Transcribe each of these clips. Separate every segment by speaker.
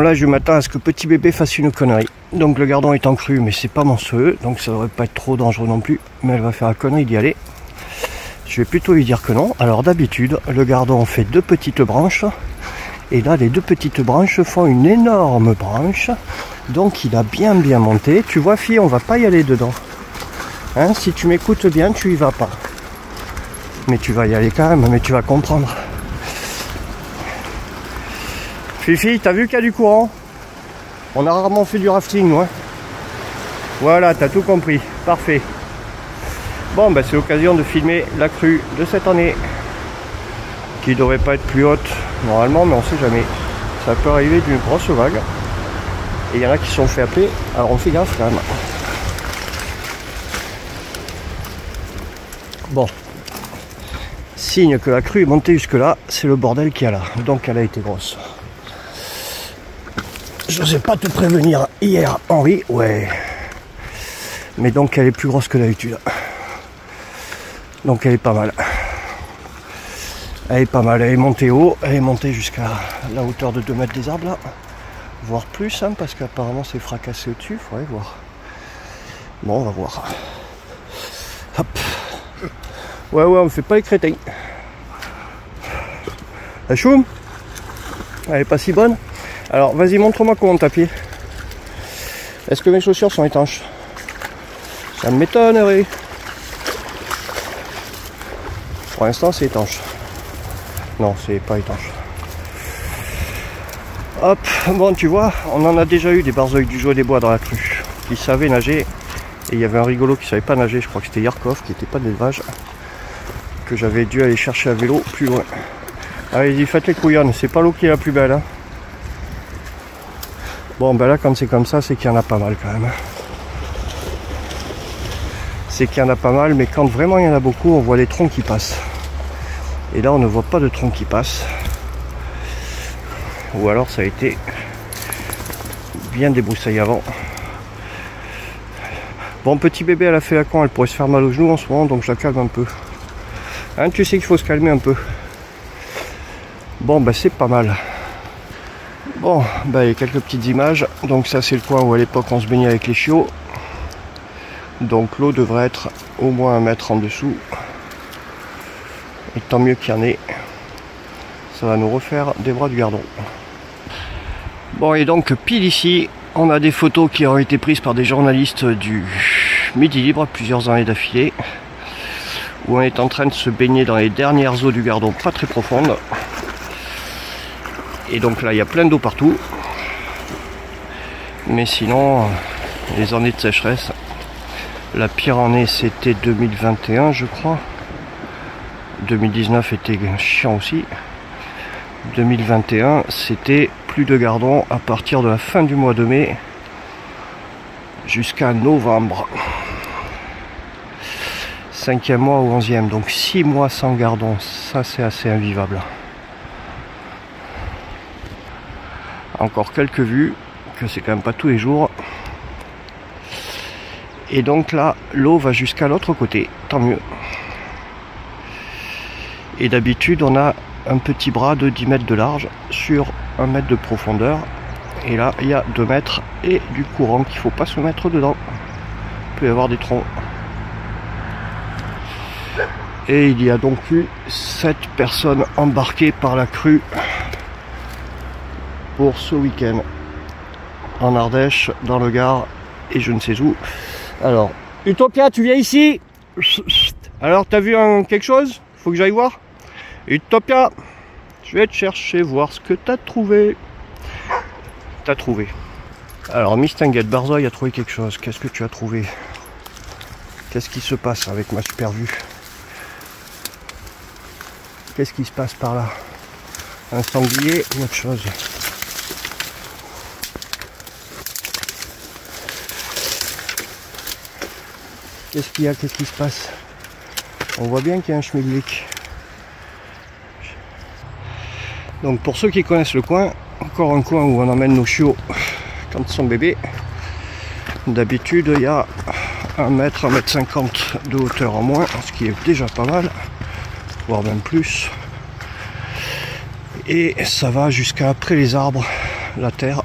Speaker 1: Là je m'attends à ce que petit bébé fasse une connerie. Donc le gardon est en crue mais c'est pas monstrueux, donc ça devrait pas être trop dangereux non plus. Mais elle va faire la connerie d'y aller. Je vais plutôt lui dire que non. Alors d'habitude le gardon fait 2 petites branches. Et là les 2 petites branches font une énorme branche. Donc il a bien monté. Tu vois fille, on va pas y aller dedans. Hein, si tu m'écoutes bien, tu y vas pas. Mais tu vas y aller quand même, mais tu vas comprendre. Fifi, t'as vu qu'il y a du courant? On a rarement fait du rafting, nous, hein. Voilà, t'as tout compris. Parfait. Bon, ben c'est l'occasion de filmer la crue de cette année. Qui devrait pas être plus haute, normalement, mais on sait jamais. Ça peut arriver d'une grosse vague. Et il y en a qui se sont fait appeler, alors on fait gaffe quand même. Bon. Signe que la crue est montée jusque là, c'est le bordel qu'il y a là. Donc elle a été grosse. Je n'osais pas te prévenir hier, Henri. Ouais. Mais donc elle est plus grosse que d'habitude. Donc elle est pas mal. Elle est pas mal. Elle est montée haut. Elle est montée jusqu'à la hauteur de 2 mètres des arbres là. Voire plus, hein, parce qu'apparemment c'est fracassé au-dessus. Faudrait voir. Bon, on va voir. Hop. Ouais, on ne fait pas les crétins. La choum, elle est pas si bonne. Alors, vas-y, montre-moi comment t'appuies. Est-ce que mes chaussures sont étanches? Ça m'étonnerait. Pour l'instant, c'est étanche. Non, c'est pas étanche. Hop, bon, tu vois, on en a déjà eu des barzeuils du Joie des Bois dans la crue. Qui savaient nager. Et il y avait un rigolo qui savait pas nager, je crois que c'était Yarkov, qui n'était pas d'élevage. Que j'avais dû aller chercher à vélo plus loin. Allez-y, faites les couillonnes, c'est pas l'eau qui est la plus belle, hein. Bon, ben là, quand c'est comme ça, c'est qu'il y en a pas mal quand même. C'est qu'il y en a pas mal, mais quand vraiment il y en a beaucoup, on voit les troncs qui passent. Et là, on ne voit pas de troncs qui passent. Ou alors, ça a été bien débroussaillé avant. Bon, petit bébé, elle a fait la con, elle pourrait se faire mal aux genoux en ce moment, donc je la calme un peu. Hein, tu sais qu'il faut se calmer un peu. Bon, bah c'est pas mal. Bon, bah il y a quelques petites images. Donc ça c'est le coin où à l'époque on se baignait avec les chiots. Donc l'eau devrait être au moins 1 mètre en dessous. Et tant mieux qu'il y en ait. Ça va nous refaire des bras du gardon. Bon, et donc pile ici, on a des photos qui ont été prises par des journalistes du Midi Libre plusieurs années d'affilée. Où on est en train de se baigner dans les dernières eaux du gardon, pas très profondes. Et donc là il y a plein d'eau partout. Mais sinon, les années de sécheresse, la pire année c'était 2021 je crois. 2019 était chiant aussi. 2021 c'était plus de gardon à partir de la fin du mois de mai jusqu'à novembre. 5e mois ou 11e, donc 6 mois sans gardon, ça c'est assez invivable. Encore quelques vues, que c'est quand même pas tous les jours. Et donc là, l'eau va jusqu'à l'autre côté, tant mieux. Et d'habitude, on a un petit bras de 10 mètres de large sur 1 mètre de profondeur. Et là, il y a 2 mètres et du courant qu'il ne faut pas se mettre dedans. Il peut y avoir des troncs. Et il y a donc eu 7 personnes embarquées par la crue pour ce week-end en Ardèche, dans le Gard et je ne sais où. Alors, Utopia, tu viens ici? Alors, t'as vu quelque chose? Faut que j'aille voir. Utopia, je vais te chercher, voir ce que t'as trouvé. T'as trouvé. Alors, Miss Tinguette Barzoy a trouvé quelque chose. Qu'est-ce que tu as trouvé? Qu'est-ce qui se passe avec ma super vue? Qu'est-ce qui se passe par là? Un sanglier ou autre chose? Qu'est-ce qu'il y a? Qu'est-ce qui se passe? On voit bien qu'il y a un schmilblick. Donc pour ceux qui connaissent le coin, encore un coin où on emmène nos chiots quand ils sont bébés. D'habitude il y a 1 mètre, 1 mètre 50 de hauteur en moins, ce qui est déjà pas mal, voire même plus. Et ça va jusqu'à après les arbres, la terre.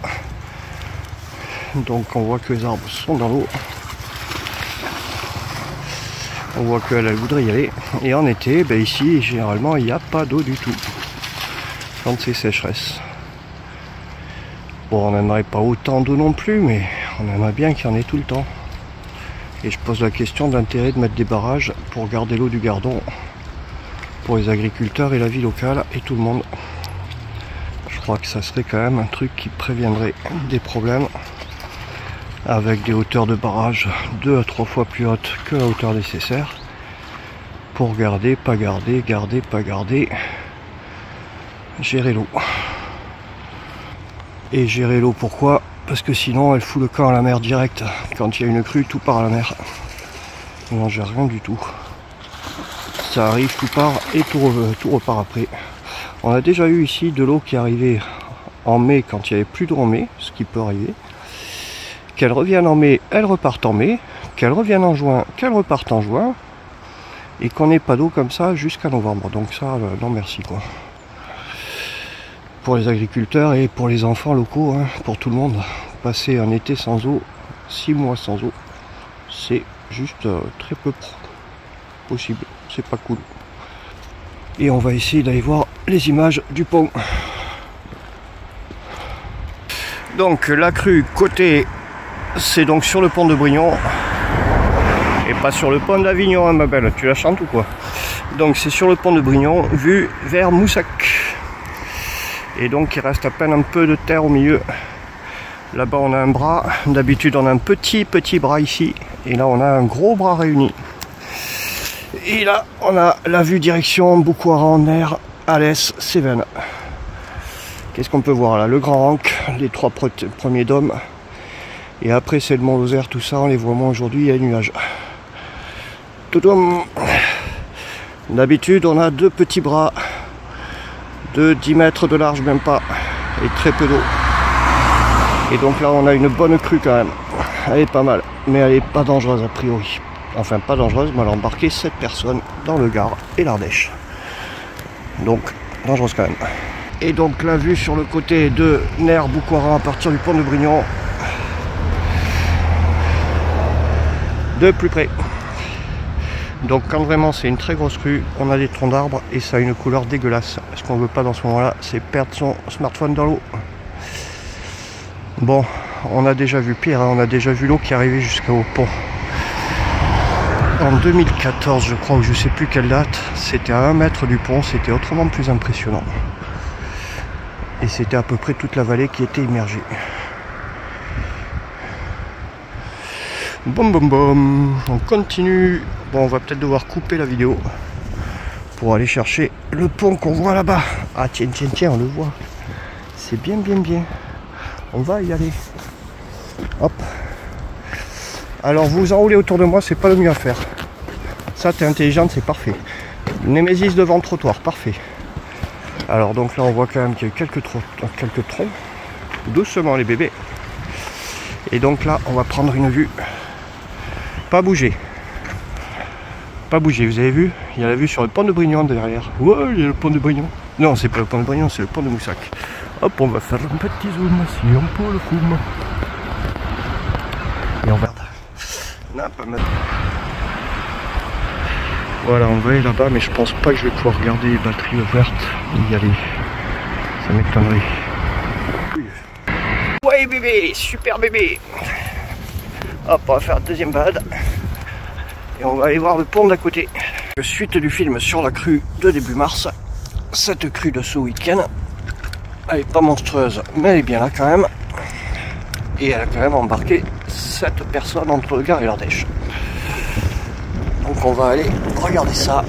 Speaker 1: Donc on voit que les arbres sont dans l'eau. On voit qu'elle voudrait y aller. Et en été, ben ici, généralement, il n'y a pas d'eau du tout. Quand c'est sécheresse. Bon, on n'aimerait pas autant d'eau non plus, mais on aimerait bien qu'il y en ait tout le temps. Et je pose la question de l'intérêt de mettre des barrages pour garder l'eau du Gardon. Pour les agriculteurs et la vie locale et tout le monde. Je crois que ça serait quand même un truc qui préviendrait des problèmes. Avec des hauteurs de barrage 2 à 3 fois plus hautes que la hauteur nécessaire pour garder, pas garder, garder, pas garder, gérer l'eau. Et gérer l'eau pourquoi? Parce que sinon elle fout le camp à la mer direct. Quand il y a une crue, tout part à la mer. On n'en gère rien du tout. Ça arrive, tout part et tout repart après. On a déjà eu ici de l'eau qui arrivait en mai quand il n'y avait plus d'eau en mai, ce qui peut arriver. Qu'elle revienne en mai, elle reparte en mai, qu'elle revienne en juin, qu'elle reparte en juin, et qu'on n'ait pas d'eau comme ça jusqu'à novembre. Donc ça, non merci quoi. Pour les agriculteurs et pour les enfants locaux, hein, pour tout le monde, passer un été sans eau, 6 mois sans eau, c'est juste très peu possible, c'est pas cool. Et on va essayer d'aller voir les images du pont. Donc la crue côté... C'est donc sur le pont de Brignon et pas sur le pont d'Avignon, hein, ma belle, tu la chantes ou quoi? Donc c'est sur le pont de Brignon, vue vers Moussac. Et donc il reste à peine un peu de terre au milieu. Là-bas on a un bras, d'habitude on a un petit bras ici, et là on a un gros bras réuni. Et là on a la vue direction Boucoiran, Alès, Cévennes. Qu'est-ce qu'on peut voir là? Le Grand Ranc, les 3 premiers dômes. Et après c'est le Mont Lozère, tout ça, on les voit moins aujourd'hui, il y a les nuages. D'habitude on a 2 petits bras de 10 mètres de large, même pas, et très peu d'eau. Et donc là on a une bonne crue quand même. Elle est pas mal, mais elle est pas dangereuse a priori. Enfin pas dangereuse, mais elle a embarqué 7 personnes dans le Gard et l'Ardèche. Donc dangereuse quand même. Et donc la vue sur le côté de Boucoiran à partir du pont de Brignon. De plus près. Donc quand vraiment c'est une très grosse crue, on a des troncs d'arbres et ça a une couleur dégueulasse. Ce qu'on veut pas dans ce moment là, c'est perdre son smartphone dans l'eau. Bon, on a déjà vu pire, hein, on a déjà vu l'eau qui arrivait jusqu'au pont. En 2014 je crois, ou je sais plus quelle date, c'était à 1 mètre du pont, c'était autrement plus impressionnant. Et c'était à peu près toute la vallée qui était immergée. Bom bom bom, on continue. Bon, on va peut-être devoir couper la vidéo pour aller chercher le pont qu'on voit là-bas. Ah tiens, on le voit. C'est bien. On va y aller. Hop. Alors vous enroulez autour de moi, c'est pas le mieux à faire. Ça, t'es intelligente, c'est parfait. Némésis devant le trottoir, parfait. Alors donc là, on voit quand même qu'il y a eu quelques troncs. Doucement les bébés. Et donc là, on va prendre une vue. Pas bouger, vous avez vu? Il y a la vue sur le pont de Brignon derrière. Ouais, il y a le pont de Brignon. Non, c'est pas le pont de Brignon, c'est le pont de Moussac. Hop, on va faire un petit zoom si on peut le coup. Et on va... Non, pas mal. Voilà, on va aller là-bas, mais je pense pas que je vais pouvoir garder les batteries ouvertes et y aller. Ça m'étonnerait. Ouais bébé, super bébé. Hop, on va faire une deuxième balade. Et on va aller voir le pont d'à côté. Suite du film sur la crue de début mars. Cette crue de ce week-end, elle est pas monstrueuse, mais elle est bien là quand même. Et elle a quand même embarqué 7 personnes entre le Gard et l'Ardèche. Donc on va aller regarder ça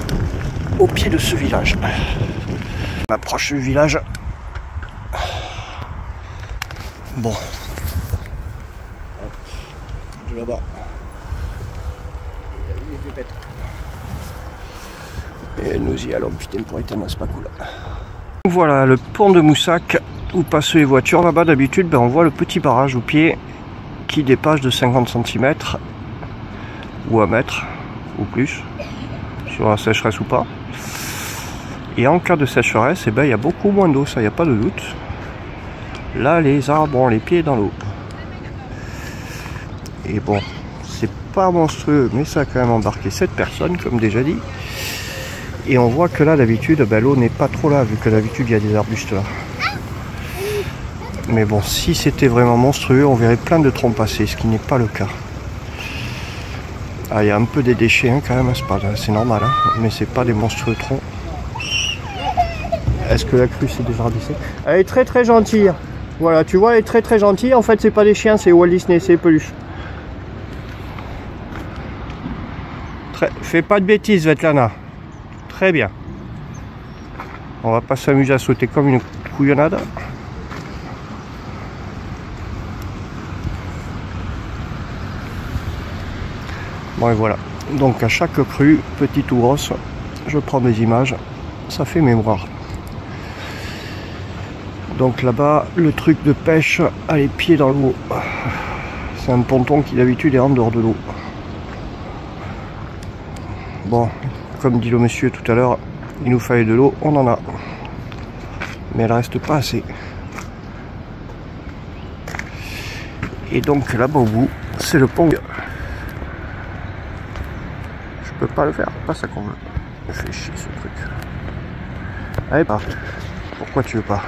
Speaker 1: au pied de ce village. On approche du village. Bon. De là-bas. Et nous y allons, putain, pour éteindre, c'est pas cool. Voilà le pont de Moussac où passent les voitures. Là-bas, d'habitude, ben, on voit le petit barrage au pied qui dépasse de 50 cm ou 1 mètre ou plus, sur la sécheresse ou pas. Et en cas de sécheresse, eh ben, il y a beaucoup moins d'eau, ça, il n'y a pas de doute. Là, les arbres ont les pieds dans l'eau. Et bon, c'est pas monstrueux, mais ça a quand même embarqué 7 personnes, comme déjà dit. Et on voit que là, d'habitude, ben, l'eau n'est pas trop là, vu que d'habitude, il y a des arbustes là. Mais bon, si c'était vraiment monstrueux, on verrait plein de troncs passer, ce qui n'est pas le cas. Ah, il y a un peu des déchets hein, quand même, c'est normal, hein, mais c'est pas des monstrueux troncs. Est-ce que la crue s'est désherbissée? Elle est très très gentille. Voilà, tu vois, elle est très très gentille. En fait, c'est pas des chiens, c'est Walt Disney, c'est peluche. Fais pas de bêtises, Svetlana. Très bien. On va pas s'amuser à sauter comme une couillonnade. Bon et voilà. Donc à chaque crue, petite ou grosse, je prends des images. Ça fait mémoire. Donc là-bas, le truc de pêche a les pieds dans l'eau. C'est un ponton qui d'habitude est en dehors de l'eau. Bon, comme dit le monsieur tout à l'heure, il nous fallait de l'eau, on en a. Mais elle reste pas assez. Et donc là-bas au bout, c'est le pont. Je peux pas le faire, pas ça qu'on veut. Ça fait chier ce truc. Allez, pas. Pourquoi tu veux pas?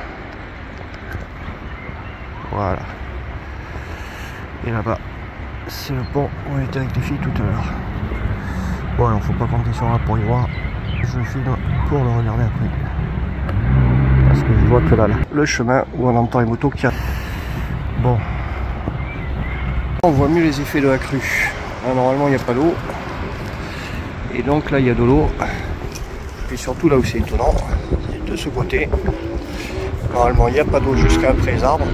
Speaker 1: Voilà. Et là-bas, c'est le pont où on était avec les filles tout à l'heure. Bon, alors faut pas compter sur moi pour y voir. Je filme pour le regarder après. Parce que je vois que là, le chemin où on entend les motos qui arrivent. Bon. On voit mieux les effets de la crue. Là, normalement, il n'y a pas d'eau. Et donc là, il y a de l'eau. Et surtout là où c'est étonnant, c'est de ce côté. Normalement, il n'y a pas d'eau jusqu'à après les arbres.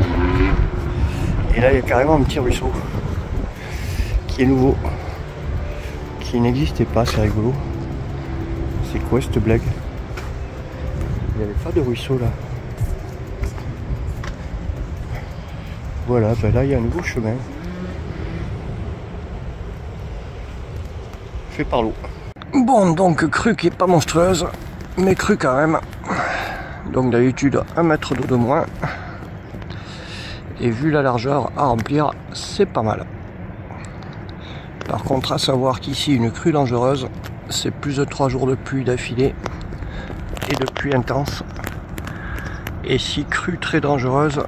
Speaker 1: Et là, il y a carrément un petit ruisseau qui est nouveau, qui n'existait pas, c'est rigolo. C'est quoi cette blague? Il n'y avait pas de ruisseau là. Voilà, ben là, il y a un nouveau chemin. Fait par l'eau. Bon, donc crue qui est pas monstrueuse, mais crue quand même. Donc d'habitude 1 mètre d'eau de moins. Et vu la largeur à remplir, c'est pas mal. Par contre, à savoir qu'ici, une crue dangereuse, c'est plus de 3 jours de pluie d'affilée et de pluie intense. Et si crue très dangereuse,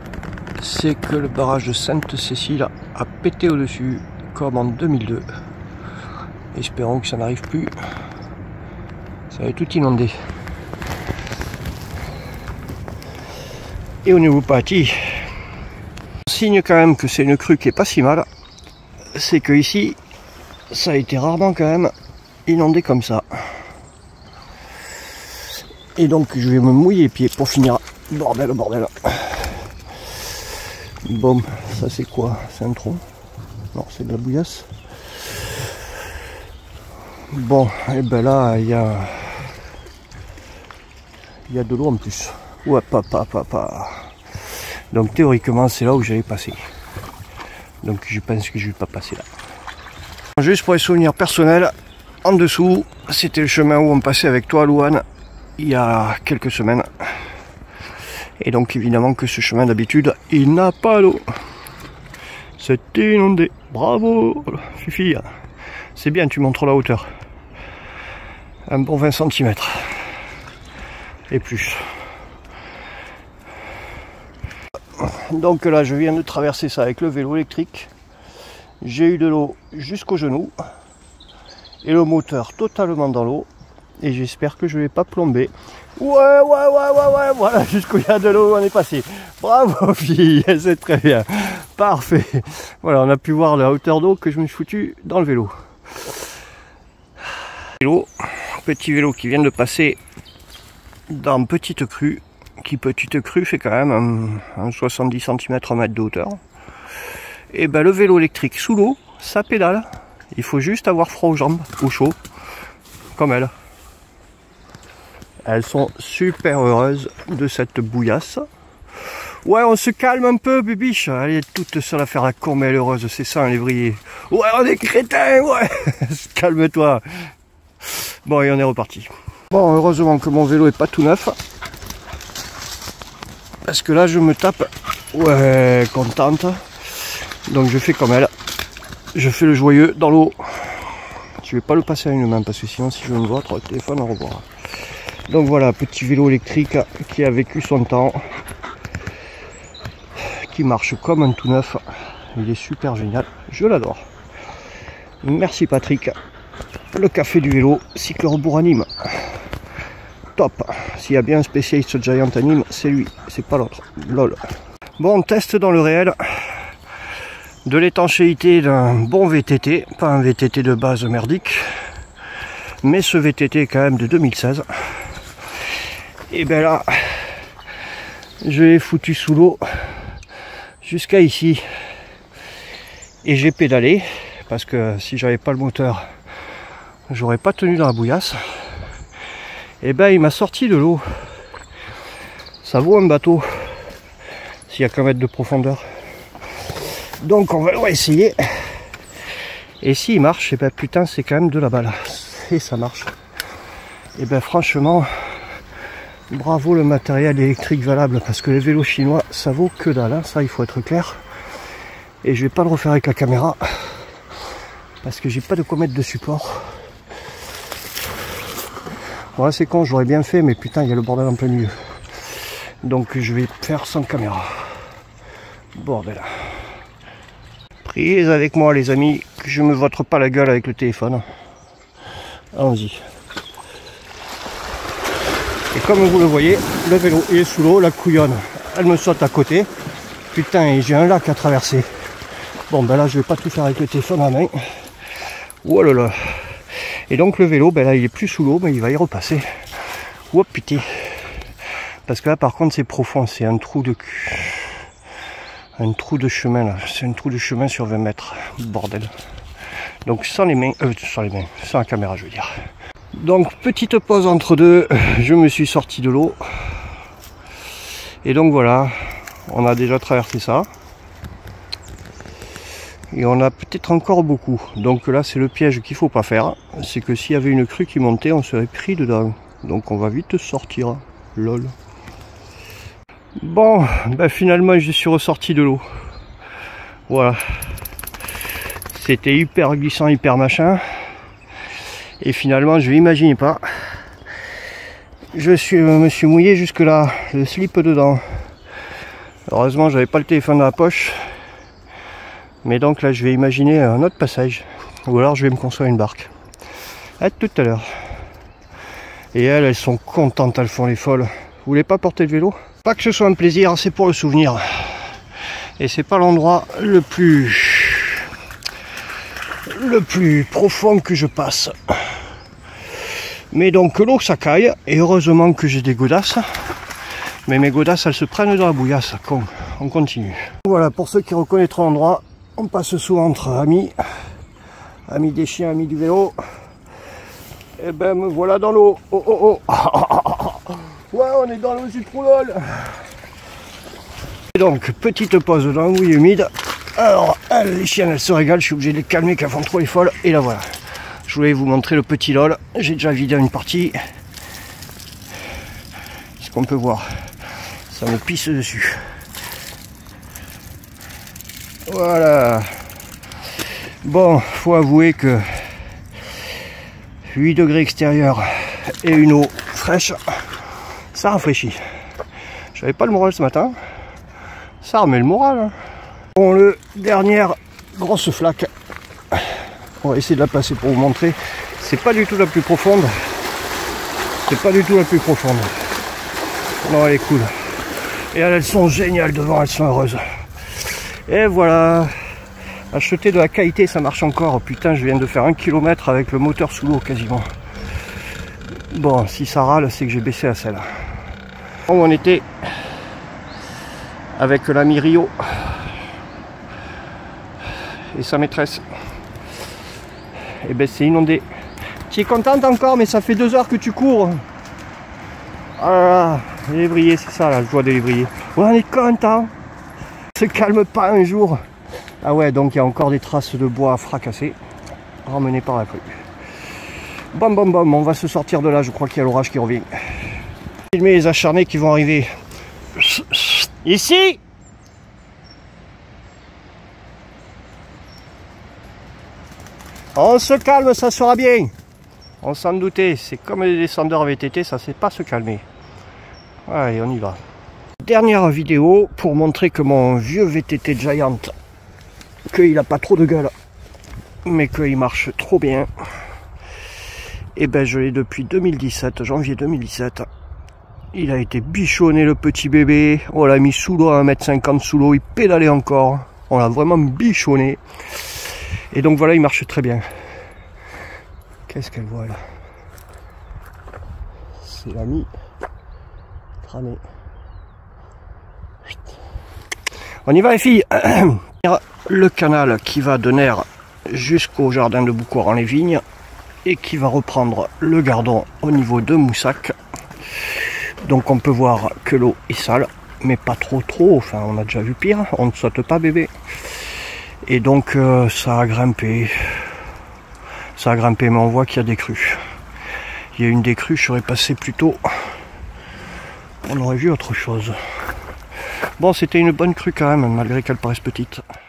Speaker 1: c'est que le barrage de Sainte-Cécile a pété au-dessus, comme en 2002. Espérons que ça n'arrive plus. Ça va tout inondé. Et au niveau parti, signe quand même que c'est une crue qui est pas si mal, c'est que ici ça a été rarement quand même inondé comme ça. Et donc je vais me mouiller les pieds pour finir. Bordel, bordel. Bon, ça c'est quoi? C'est un tronc? Non, c'est de la bouillasse. Bon, et ben là il y a de l'eau en plus. Ouais, papa. Donc théoriquement c'est là où j'allais passer. Donc je pense que je vais pas passer là. Juste pour les souvenirs personnels, en dessous, c'était le chemin où on passait avec toi, Louane, il y a quelques semaines. Et donc évidemment que ce chemin d'habitude, il n'a pas d'eau. C'est inondé. Bravo, Fifi. C'est bien, tu montres la hauteur. Un bon 20 cm. Et plus. Donc là, je viens de traverser ça avec le vélo électrique. J'ai eu de l'eau jusqu'aux genoux. Et le moteur totalement dans l'eau. Et j'espère que je ne vais pas plomber. Ouais, voilà, jusqu'où il y a de l'eau, on est passé. Bravo, fille, c'est très bien. Parfait. Voilà, on a pu voir la hauteur d'eau que je me suis foutu dans le vélo. Petit vélo qui vient de passer dans petite crue. Qui petite crue fait quand même un 70 cm, 1 mètre de hauteur. Et ben le vélo électrique sous l'eau, ça pédale. Il faut juste avoir froid aux jambes, ou chaud, comme elle. Elles sont super heureuses de cette bouillasse. Ouais, on se calme un peu, bibiche. Elle est toute seule à faire la con, mais elle est heureuse, c'est ça un lévrier. Ouais, on est crétins, ouais. Calme-toi. Bon, et on est reparti. Bon, heureusement que mon vélo est pas tout neuf. parce que là je me tape. Ouais, contente. Donc je fais comme elle. Je fais le joyeux dans l'eau. Je vais pas le passer à une main parce que sinon si je me vois, le téléphone au revoir. Donc voilà, petit vélo électrique qui a vécu son temps, qui marche comme un tout neuf. Il est super génial, je l'adore. Merci Patrick. Le café du vélo, Cyclorebourg à Nîmes. Top. S'il y a bien un spécialiste Giant à Nîmes, c'est lui, c'est pas l'autre. Lol. Bon, on teste dans le réel de l'étanchéité d'un bon VTT, pas un VTT de base merdique, mais ce VTT est quand même de 2016. Et ben là, je l'ai foutu sous l'eau jusqu'à ici et j'ai pédalé parce que si j'avais pas le moteur, j'aurais pas tenu dans la bouillasse. Et ben il m'a sorti de l'eau. Ça vaut un bateau s'il y a qu'un mètre de profondeur. Donc on va essayer. Et s'il marche, et ben putain c'est quand même de la balle. Et ça marche. Et ben franchement, bravo le matériel électrique valable, parce que les vélos chinois ça vaut que dalle, hein, ça il faut être clair. Et je vais pas le refaire avec la caméra parce que j'ai pas de quoi mettre de support. Voilà, c'est con, j'aurais bien fait, mais putain il y a le bordel en plein milieu. Donc je vais faire sans caméra. Bordel. Priez avec moi les amis, que je me vote pas la gueule avec le téléphone. Allons-y. Et comme vous le voyez, le vélo est sous l'eau, la couillonne, elle me saute à côté. Putain, et j'ai un lac à traverser. Bon, ben là, je vais pas tout faire avec le téléphone à main. Oh là là. Et donc le vélo, ben là, il est plus sous l'eau, mais il va y repasser. Oh putain. Parce que là, par contre, c'est profond, c'est un trou de cul. Un trou de chemin, là. C'est un trou de chemin sur 20 mètres. Bordel. Donc sans les mains, sans la caméra, je veux dire. Donc petite pause entre deux, je me suis sorti de l'eau. Et donc voilà, on a déjà traversé ça. Et on a peut-être encore beaucoup. Donc là c'est le piège qu'il faut pas faire. C'est que s'il y avait une crue qui montait, on serait pris dedans. Donc on va vite sortir. Lol. Bon, ben finalement je suis ressorti de l'eau. Voilà. C'était hyper glissant, hyper machin. Et finalement, je n'imaginais pas. Me suis mouillé jusque là, le slip dedans. Heureusement, j'avais pas le téléphone dans la poche. Mais donc là, je vais imaginer un autre passage. Ou alors, je vais me construire une barque. À tout à l'heure. Et elles sont contentes, elles font les folles. Vous voulez pas porter le vélo? Pas que ce soit un plaisir, c'est pour le souvenir. Et c'est pas l'endroit le plus profond que je passe. Mais donc l'eau ça caille, et heureusement que j'ai des godasses. Mais mes godasses elles se prennent dans la bouillasse. On continue. Voilà, pour ceux qui reconnaîtront l'endroit, on passe souvent entre amis. Amis des chiens, amis du vélo. Et ben me voilà dans l'eau. Oh oh oh. Ouais, on est dans l'eau du trou lol. Et donc petite pause dans la mouille humide. Alors, les chiennes, elles se régalent, je suis obligé de les calmer, qu'elles font trop les folles. Et là, voilà. Je voulais vous montrer le petit lol. J'ai déjà vidé une partie. Ce qu'on peut voir. Ça me pisse dessus. Voilà. Bon, faut avouer que 8 degrés extérieur et une eau fraîche, ça rafraîchit. J'avais pas le moral ce matin. Ça remet le moral, hein. Bon, le dernière grosse flaque, on va essayer de la placer pour vous montrer. C'est pas du tout la plus profonde. C'est pas du tout la plus profonde. Non, elle est cool. Et elles sont géniales devant, elles sont heureuses. Et voilà. Acheter de la qualité, ça marche encore. Putain, je viens de faire 1 km avec le moteur sous l'eau quasiment. Bon, si ça râle, c'est que j'ai baissé la selle. Bon, on était avec l'ami Rio et sa maîtresse. Et ben c'est inondé. Tu es contente encore, mais ça fait 2 heures que tu cours. Ah là là, les lévriers, c'est ça la joie des lévriers. Ouais, on est content. Se calme pas un jour. Ah ouais, donc il y a encore des traces de bois fracassées, ramenées par la crue. Bam bam bam, on va se sortir de là, je crois qu'il y a l'orage qui revient. Filmer les acharnés qui vont arriver Ici. On se calme, ça sera bien. On s'en doutait, c'est comme les descendeurs VTT, ça sait pas se calmer. Allez, on y va. Dernière vidéo pour montrer que mon vieux VTT Giant, qu'il a pas trop de gueule, mais qu'il marche trop bien. Et ben je l'ai depuis 2017, janvier 2017. Il a été bichonné le petit bébé, on l'a mis sous l'eau à 1,50 m sous l'eau, il pédalait encore, on l'a vraiment bichonné. Et donc voilà, il marche très bien. Qu'est-ce qu'elle voit là? C'est l'ami cramé. On y va les filles. Le canal qui va de Nère jusqu'au jardin de Boucoiran-les-Vignes et qui va reprendre le Gardon au niveau de Moussac. Donc on peut voir que l'eau est sale, mais pas trop, enfin on a déjà vu pire, on ne saute pas bébé. Et donc ça a grimpé, mais on voit qu'il y a des crues. Il y a une des crues, je serais passé plus tôt, on aurait vu autre chose. Bon, c'était une bonne crue quand même, malgré qu'elle paraisse petite.